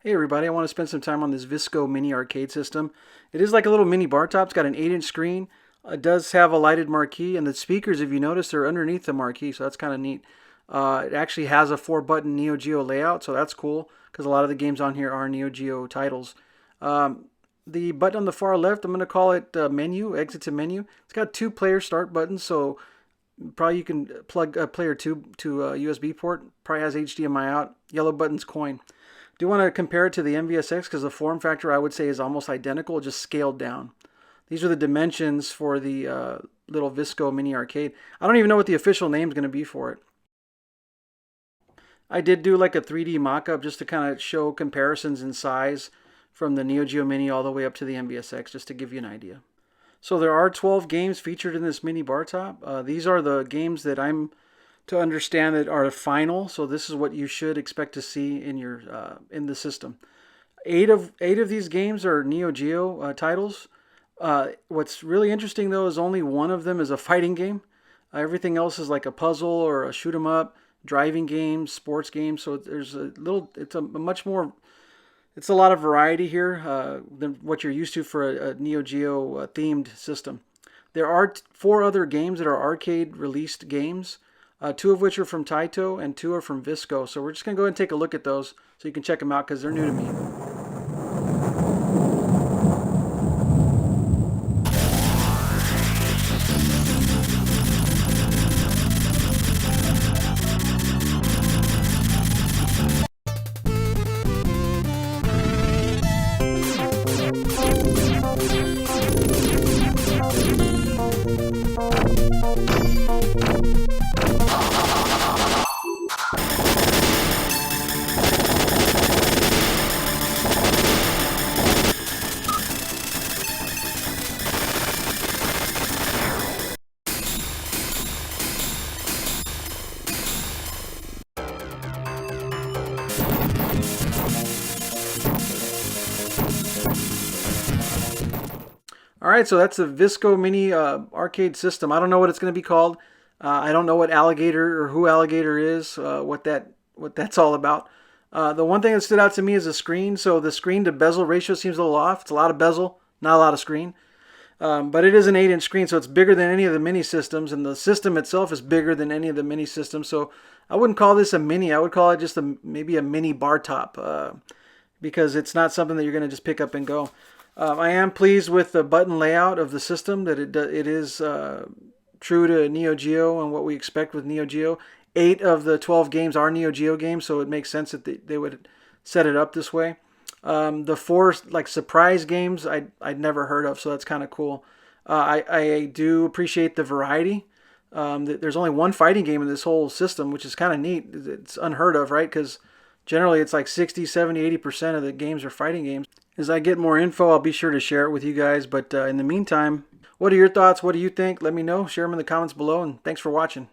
Hey everybody, I want to spend some time on this Visco mini arcade system. It is like a little mini bar top. It's got an 8-inch screen. It does have a lighted marquee, and the speakers, if you notice, they're underneath the marquee, so that's kind of neat. It actually has a 4-button Neo Geo layout, so that's cool because a lot of the games on here are Neo Geo titles. The button on the far left, I'm going to call it menu, exit to menu. It's got 2 player start buttons, so probably you can plug a player 2 to a USB port. Probably has HDMI out. Yellow button's coin. Do you want to compare it to the MVSX because the form factor I would say is almost identical, just scaled down. These are the dimensions for the little Visco mini arcade. I don't even know what the official name is going to be for it. I did do like a 3D mock-up just to kind of show comparisons in size from the Neo Geo Mini all the way up to the MVSX, just to give you an idea. So there are 12 games featured in this mini bar top. These are the games that I'm to understand that are final. So this is what you should expect to see in your in the system. Eight of these games are Neo Geo titles. What's really interesting though is only one of them is a fighting game. Everything else is like a puzzle or a shoot 'em up, driving game, sports game. So there's a little. It's a much more. It's a lot of variety here than what you're used to for a Neo Geo themed system. There are 4 other games that are arcade released games. 2 of which are from Taito and 2 are from Visco. So we're just going to go ahead and take a look at those so you can check them out because they're new to me. All right, so that's the Visco mini arcade system. I don't know what it's going to be called. I don't know what Alligator or who Alligator is, what that's all about. The one thing that stood out to me is the screen. So the screen to bezel ratio seems a little off. It's a lot of bezel, not a lot of screen. But it is an 8-inch screen, so it's bigger than any of the mini systems, and the system itself is bigger than any of the mini systems. So I wouldn't call this a mini. I would call it just maybe a mini bar top because it's not something that you're going to just pick up and go. I am pleased with the button layout of the system, that it is true to Neo Geo and what we expect with Neo Geo. 8 of the 12 games are Neo Geo games, so it makes sense that they would set it up this way. The 4 like surprise games I'd never heard of, so that's kind of cool. I do appreciate the variety. There's only one fighting game in this whole system, which is kind of neat. It's unheard of, right? Because generally it's like 60, 70, 80% of the games are fighting games. As I get more info, I'll be sure to share it with you guys. But in the meantime, what are your thoughts? What do you think? Let me know. Share them in the comments below. And thanks for watching.